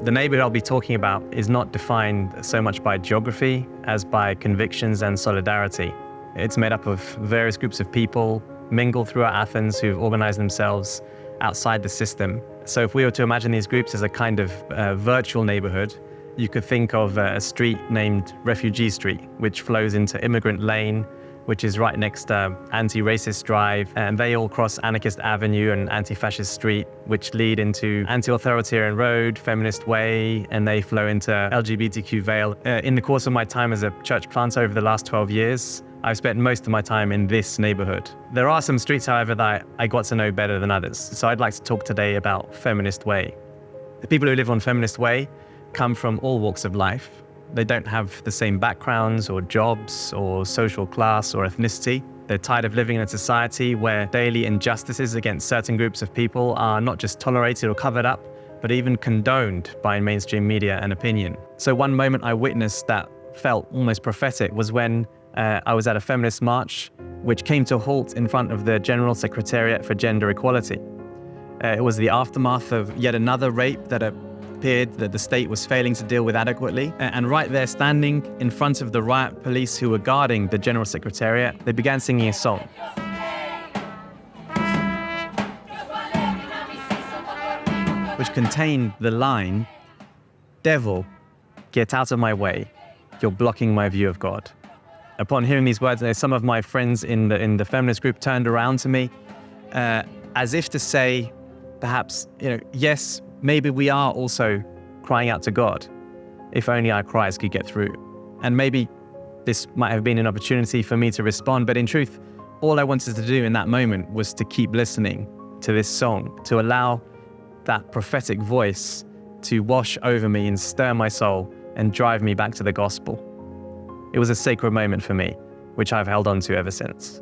The neighborhood I'll be talking about is not defined so much by geography as by convictions and solidarity. It's made up of various groups of people mingled throughout Athens who've organized themselves outside the system. So if we were to imagine these groups as a kind of virtual neighborhood, you could think of a street named Refugee Street, which flows into Immigrant Lane, which is right next to Anti-Racist Drive, and they all cross Anarchist Avenue and Anti-Fascist Street, which lead into Anti-Authoritarian Road, Feminist Way, and they flow into LGBTQ Vale. In the course of my time as a church planter over the last 12 years, I've spent most of my time in this neighborhood. There are some streets, however, that I got to know better than others. So I'd like to talk today about Feminist Way. The people who live on Feminist Way come from all walks of life. They don't have the same backgrounds or jobs or social class or ethnicity. They're tired of living in a society where daily injustices against certain groups of people are not just tolerated or covered up, but even condoned by mainstream media and opinion. So one moment I witnessed that felt almost prophetic was when I was at a feminist march, which came to a halt in front of the General Secretariat for Gender Equality. It was the aftermath of yet another rape that appeared that the state was failing to deal with adequately. And right there, standing in front of the riot police who were guarding the General Secretariat, they began singing a song. Which contained the line, "Devil, get out of my way. You're blocking my view of God." Upon hearing these words, some of my friends in the feminist group turned around to me as if to say, perhaps, yes, maybe we are also crying out to God. If only our cries could get through. And maybe this might have been an opportunity for me to respond, but in truth, all I wanted to do in that moment was to keep listening to this song, to allow that prophetic voice to wash over me and stir my soul and drive me back to the gospel. It was a sacred moment for me, which I've held on to ever since.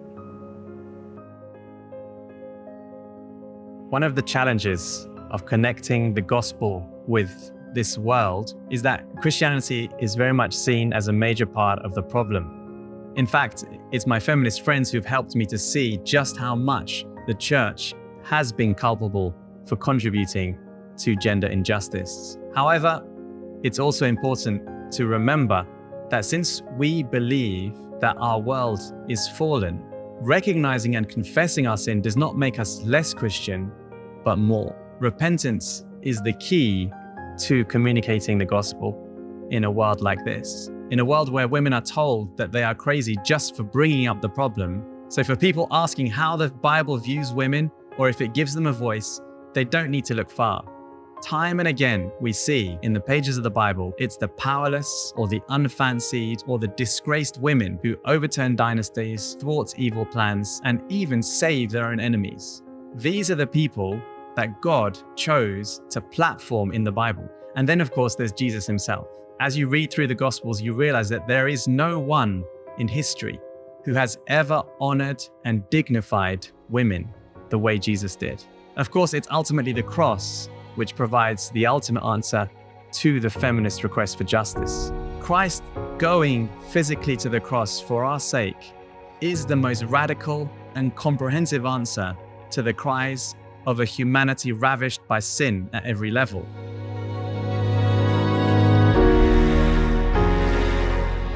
One of the challenges of connecting the gospel with this world is that Christianity is very much seen as a major part of the problem. In fact, it's my feminist friends who've helped me to see just how much the church has been culpable for contributing to gender injustice. However, it's also important to remember that since we believe that our world is fallen, recognizing and confessing our sin does not make us less Christian, but more. Repentance is the key to communicating the gospel in a world like this. In a world where women are told that they are crazy just for bringing up the problem. So for people asking how the Bible views women, or if it gives them a voice, they don't need to look far. Time and again, we see in the pages of the Bible, it's the powerless or the unfancied or the disgraced women who overturn dynasties, thwart evil plans, and even save their own enemies. These are the people that God chose to platform in the Bible. And then, of course, there's Jesus himself. As you read through the Gospels, you realize that there is no one in history who has ever honored and dignified women the way Jesus did. Of course, it's ultimately the cross which provides the ultimate answer to the feminist request for justice. Christ going physically to the cross for our sake is the most radical and comprehensive answer to the cries of a humanity ravished by sin at every level.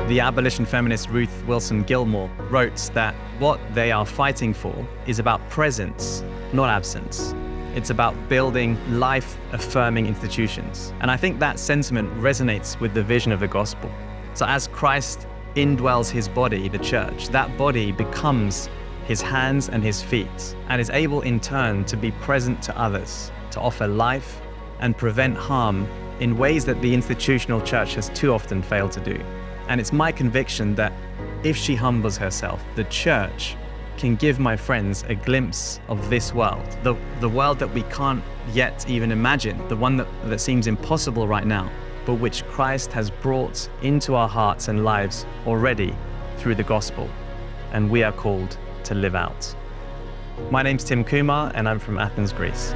The abolition feminist Ruth Wilson Gilmore wrote that what they are fighting for is about presence, not absence. It's about building life-affirming institutions. And I think that sentiment resonates with the vision of the gospel. So as Christ indwells his body, the church, that body becomes his hands and his feet, and is able in turn to be present to others, to offer life and prevent harm in ways that the institutional church has too often failed to do. And it's my conviction that if she humbles herself, the church can give my friends a glimpse of this world, the world that we can't yet even imagine, the one that seems impossible right now, but which Christ has brought into our hearts and lives already through the gospel, and we are called to live out. My name's Tim Coomar, and I'm from Athens, Greece.